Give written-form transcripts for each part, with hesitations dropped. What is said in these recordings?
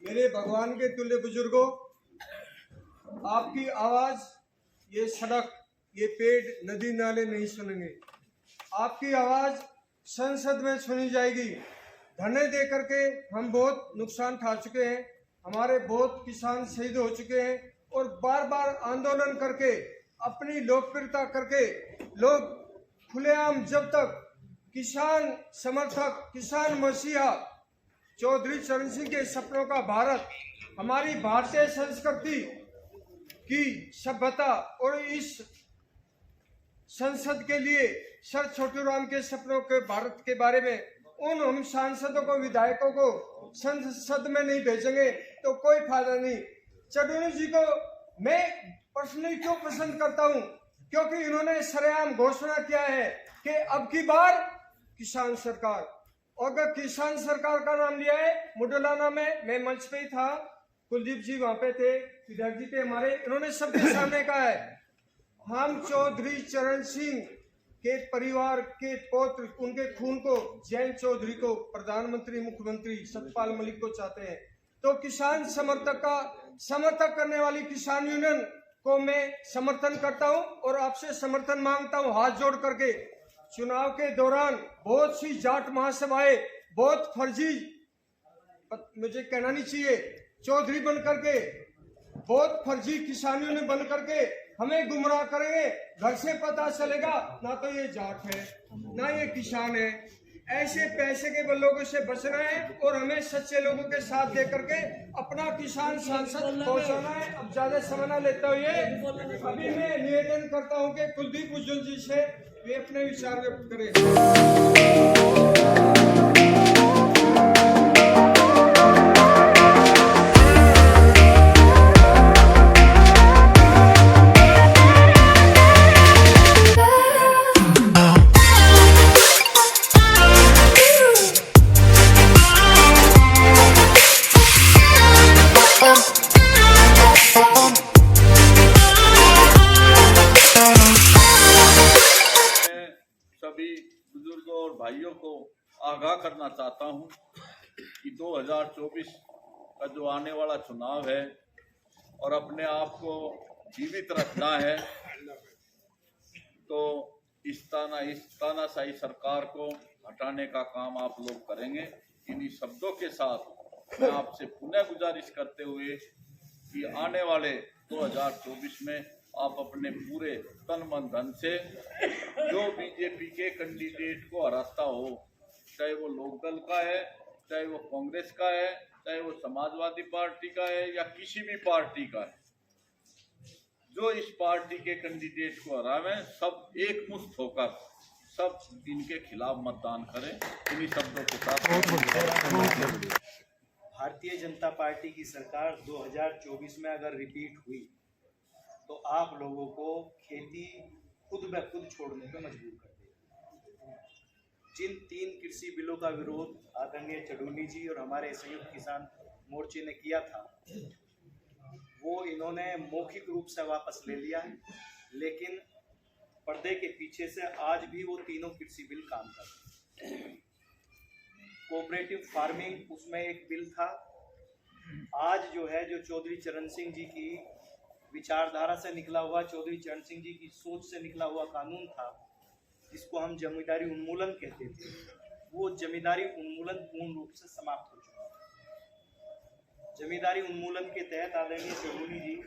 मेरे भगवान के तुल्य बुजुर्गों, आपकी आवाज ये सड़क, ये पेड़, नदी नाले नहीं सुनेंगे। आपकी आवाज संसद में सुनी जाएगी। धरने दे करके हम बहुत नुकसान उठा चुके हैं, हमारे बहुत किसान शहीद हो चुके हैं और बार बार आंदोलन करके अपनी लोकप्रियता करके लोग खुलेआम जब तक किसान समर्थक, किसान मसीहा चौधरी चरण सिंह के सपनों का भारत, हमारी भारतीय संस्कृति की सभ्यता और इस संसद के लिए सर छोटूराम के सपनों के भारत के बारे में उन हम सांसदों को, विधायकों को संसद में नहीं भेजेंगे तो कोई फायदा नहीं। चडूनी जी को मैं पर्सनली क्यों पसंद करता हूं, क्योंकि इन्होंने सरेआम घोषणा किया है कि अब की बार किसान सरकार, और अगर किसान सरकार का नाम लिया है मुडलाना में, मैं मंच पे ही था, कुलदीप जी वहां पे थे, विधायक जी थे हमारे, इन्होंने सबके सामने कहा है हम चौधरी चरण सिंह के परिवार के पौत्र, उनके खून को, जैन चौधरी को प्रधानमंत्री, मुख्यमंत्री सतपाल मलिक को चाहते हैं। तो किसान समर्थक करने वाली किसान यूनियन को मैं समर्थन करता हूं और आपसे समर्थन मांगता हूं हाथ जोड़ करके। चुनाव के दौरान बहुत सी जाट महासभाएं, बहुत फर्जी, मुझे कहना नहीं चाहिए, चौधरी बन करके, बहुत फर्जी किसान यूनियन बन करके हमें गुमराह करेंगे। घर से पता चलेगा ना तो ये जाट है ना ये किसान है। ऐसे पैसे के लोगों से बचना है और हमें सच्चे लोगों के साथ दे करके अपना किसान संसद पहुंचाना है। अब ज्यादा समय न लेते हुए अभी मैं निवेदन करता हूं कि कुलदीप उज्जवल जी से वे अपने विचार व्यक्त करें। सभी बुजुर्गों और भाइयों को आगाह करना चाहता हूं कि 2024 का जो आने वाला चुनाव है और अपने आप को जीवित रखना है, तो इस तानाशाही सरकार को हटाने का काम आप लोग करेंगे। इन्हीं शब्दों के साथ मैं आपसे पुनः गुजारिश करते हुए कि आने वाले 2024 में आप अपने पूरे तन मन धन से जो बीजेपी के कैंडिडेट को हराता हो, चाहे वो लोकदल का है, चाहे वो कांग्रेस का है, चाहे वो समाजवादी पार्टी का है या किसी भी पार्टी का है, जो इस पार्टी के कैंडिडेट को हरावे, सब एकमुश्त होकर सब इनके खिलाफ मतदान करें। इन्हीं शब्दों के साथ भारतीय जनता पार्टी की सरकार 2024 में अगर रिपीट हुई तो आप लोगों को खेती खुद ब खुद छोड़ने पर मजबूर कर देगी। जिन 3 कृषि बिलों का विरोध आदरणीय चडूनी जी और हमारे संयुक्त किसान मोर्चे ने किया था, वो इन्होंने मौखिक रूप से वापस ले लिया है, लेकिन पर्दे के पीछे से आज भी वो तीनों कृषि बिल काम कर रहे हैं। कोऑपरेटिव फार्मिंग उसमें एक बिल था। आज जो है, जो चौधरी चरण सिंह जी की विचारधारा से निकला हुआ, चौधरी चरण सिंह जी की सोच से निकला हुआ कानून था, जिसको हम जमींदारी उन्मूलन कहते थे, वो जमींदारी उन्मूलन पूर्ण रूप से समाप्त हो चुका है। जमींदारी उन्मूलन के तहत आदरणीय चडूनी जी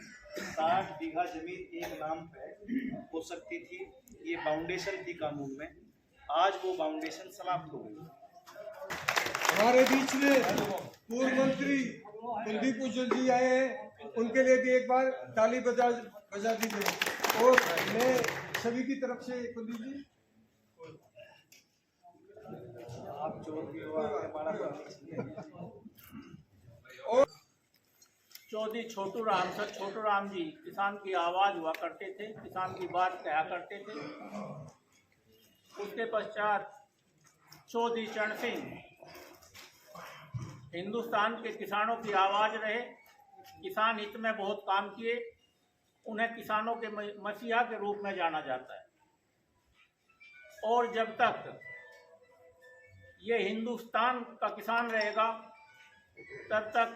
60 बीघा जमीन एक नाम पे हो सकती थी, ये बाउंडेशन थी कानून में। आज वो बाउंडेशन समाप्त हो गई। हमारे बीच में पूर्व मंत्री कुलदीप उज्जवल जी आए हैं, उनके लिए भी एक बार ताली बजा दीजिए। और मैं सभी की तरफ से कुलदीप जी, आप जो भी हो चौधरी छोटूराम जी किसान की आवाज हुआ करते थे, किसान की बात कहा करते थे। उसके पश्चात चौधरी चरण सिंह हिंदुस्तान के किसानों की आवाज रहे, किसान हित में बहुत काम किए, उन्हें किसानों के मसीहा के रूप में जाना जाता है। और जब तक ये हिंदुस्तान का किसान रहेगा, तब तक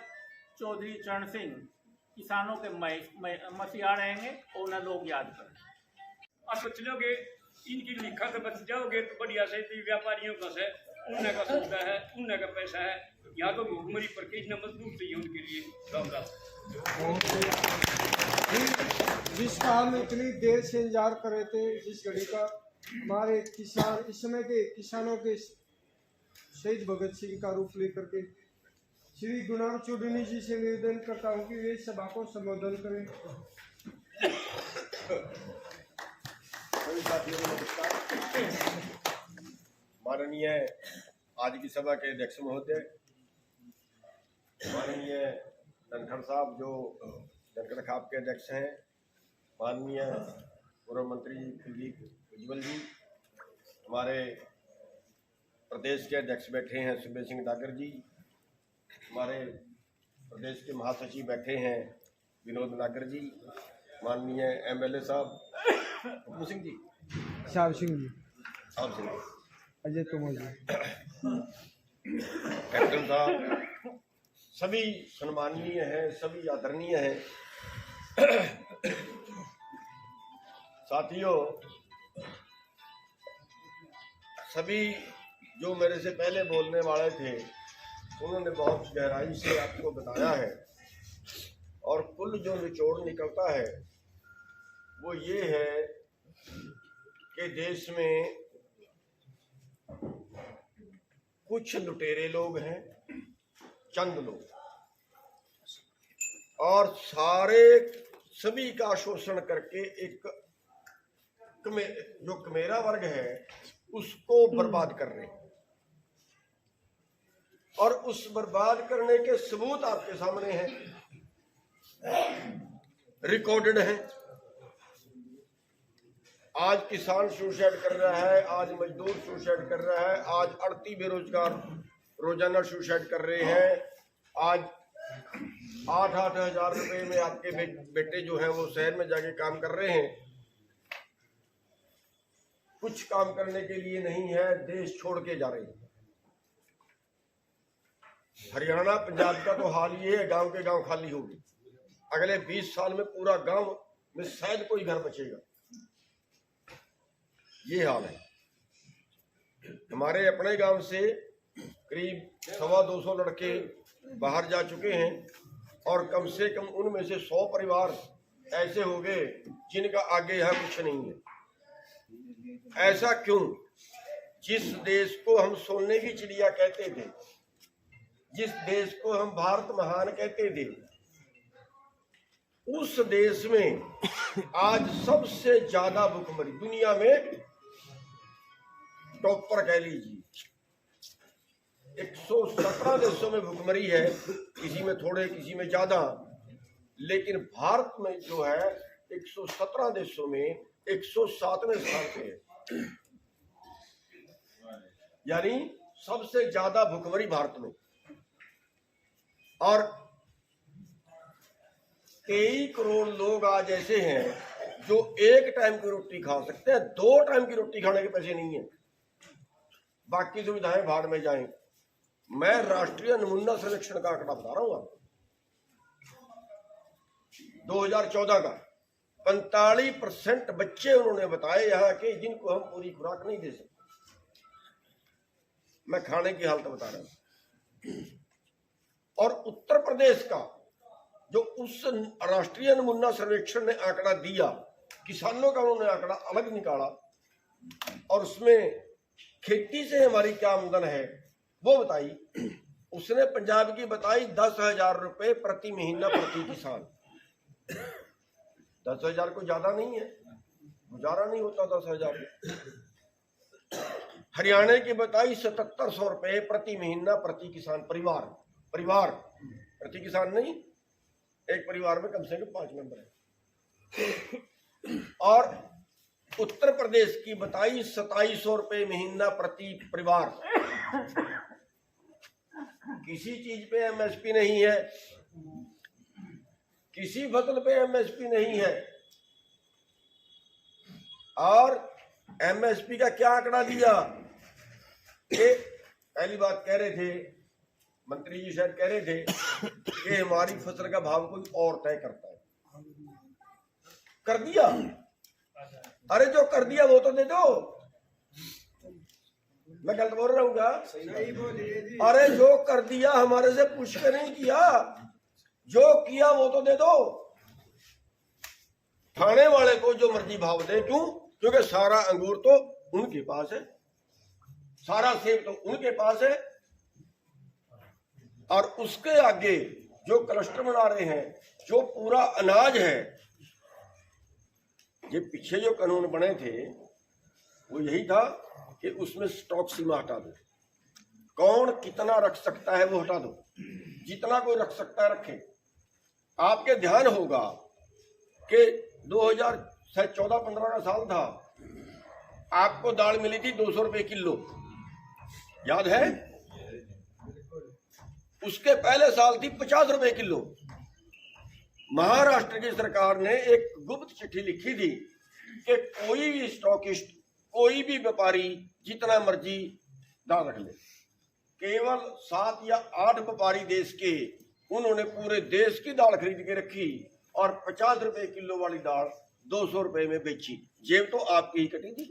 चौधरी चरण सिंह किसानों के मसीहा रहेंगे और उन्हें लोग याद करें। आप सोच लोगे इनकी लिखा से बच जाओगे तो बढ़िया से व्यापारियों का से उन्हें का सुविधा है, उन्हें का पैसा है। यहाँ तो भूखमरी पर कितना मजदूर चाहिए उनके लिए। जिसका हम इतनी देर से इंतजार कर रहे थे, जिस घड़ी का हमारे किसान इस समय के किसानों के शहीद भगत सिंह का रूप लेकर के श्री गुणाम चौधरी जी से निवेदन करता हूँ कि वे सभा को संबोधन करें। माननीय आज की सभा के अध्यक्ष महोदय, माननीय धनखड़ साहब जो धनखड़ खाप के अध्यक्ष हैं, माननीय पूर्व मंत्री कुलदीप उज्ज्वल जी, हमारे प्रदेश के अध्यक्ष बैठे हैं सुबेर सिंह डागर जी, हमारे प्रदेश के महासचिव बैठे हैं विनोद नागर जी, माननीय MLA साहब सिंह जी, श्याम सिंह जी, अजय तोमर जी, कैप्टन साहब, सभी सम्माननीय हैं, सभी आदरणीय हैं। साथियों, सभी जो मेरे से पहले बोलने वाले थे उन्होंने बहुत गहराई से आपको बताया है और कुल जो निचोड़ निकलता है वो ये है कि देश में कुछ लुटेरे लोग हैं, चंद लोग, और सभी का शोषण करके एक जो कमेरा वर्ग है उसको बर्बाद कर रहे हैं। और उस बर्बाद करने के सबूत आपके सामने हैं, रिकॉर्डेड हैं। आज किसान सुसाइड कर रहा है, आज मजदूर सुसाइड कर रहा है, आज आड़ती बेरोजगार रोजाना सुसाइड कर रहे हैं। आज 8-8 हजार रुपए में आपके बेटे जो हैं वो शहर में जाके काम कर रहे हैं। कुछ काम करने के लिए नहीं है, देश छोड़ के जा रहे हैं। हरियाणा पंजाब का तो हाल ये है, गांव के गांव खाली होगी। अगले 20 साल में पूरा गांव में शायद कोई घर बचेगा, ये हाल है। हमारे अपने गांव से करीब 225 लड़के बाहर जा चुके हैं और कम से कम उनमें से 100 परिवार ऐसे हो गए जिनका आगे यहाँ कुछ नहीं है। ऐसा क्यों? जिस देश को हम सोने की चिड़िया कहते थे, जिस देश को हम भारत महान कहते थे, उस देश में आज सबसे ज्यादा भुखमरी दुनिया में टॉपर कह लीजिए। 117 देशों में भुखमरी है, किसी में थोड़े किसी में ज्यादा, लेकिन भारत में जो है 117 देशों में 107वें स्थान पे है। यानी सबसे ज्यादा भुखमरी भारत में। और 23 करोड़ लोग आज ऐसे हैं जो एक टाइम की रोटी खा सकते हैं, 2 टाइम की रोटी खाने के पैसे नहीं है। बाकी सुविधाएं भाड़ में जाएं। मैं राष्ट्रीय नमूना सर्वेक्षण का आंकड़ा बता रहा हूं आपको, 2014 का 45% बच्चे उन्होंने बताए यहाँ के जिनको हम पूरी खुराक नहीं दे सकते। मैं खाने की हालत बता रहा हूं। और उत्तर प्रदेश का जो उस राष्ट्रीय नमूना सर्वेक्षण ने आंकड़ा दिया, किसानों का उन्होंने आंकड़ा अलग निकाला और उसमें खेती से हमारी क्या आमदन है वो बताई। उसने पंजाब की बताई 10,000 रुपए प्रति महीना प्रति किसान। 10,000 को ज्यादा नहीं है, गुजारा नहीं होता 10,000। हरियाणा की बताई 7,700 रुपए प्रति महीना प्रति किसान। परिवार प्रति किसान नहीं, एक परिवार में कम से कम 5 मेंबर है। और उत्तर प्रदेश की बताई 2,700 रुपए महीना प्रति परिवार। किसी चीज पे MSP नहीं है, किसी फसल पे MSP नहीं है। और MSP का क्या आंकड़ा दिया कि पहली बात कह रहे थे मंत्री जी शायद कह रहे थे कि हमारी फसल का भाव कोई और तय करता है। कर दिया, अरे जो कर दिया वो तो दे दो। मैं गलत बोल रहा हूँ क्या? सही बोलिए जी। अरे जो कर दिया हमारे से पूछ के नहीं किया, जो किया वो तो दे दो। थाने वाले को जो मर्जी भाव दे, क्यों? क्योंकि सारा अंगूर तो उनके पास है, सारा सेब तो उनके पास है, और उसके आगे जो क्लस्टर बना रहे हैं, जो पूरा अनाज है, ये पीछे जो कानून बने थे वो यही था कि उसमें स्टॉक सीमा हटा दो। कौन कितना रख सकता है वो हटा दो, जितना कोई रख सकता है रखे। आपके ध्यान होगा कि 2014-15 का साल था, आपको दाल मिली थी 200 रुपए किलो, याद है? उसके पहले साल थी 50 रुपए किलो। महाराष्ट्र की सरकार ने एक गुप्त चिट्ठी लिखी थी कि कोई भी स्टॉकिस्ट, कोई भी व्यापारी जितना मर्जी दाल रख ले। केवल 7 या 8 व्यापारी देश के, उन्होंने पूरे देश की दाल खरीद के रखी और 50 रुपए किलो वाली दाल 200 रुपए में बेची। जेब तो आपकी ही कटी थी।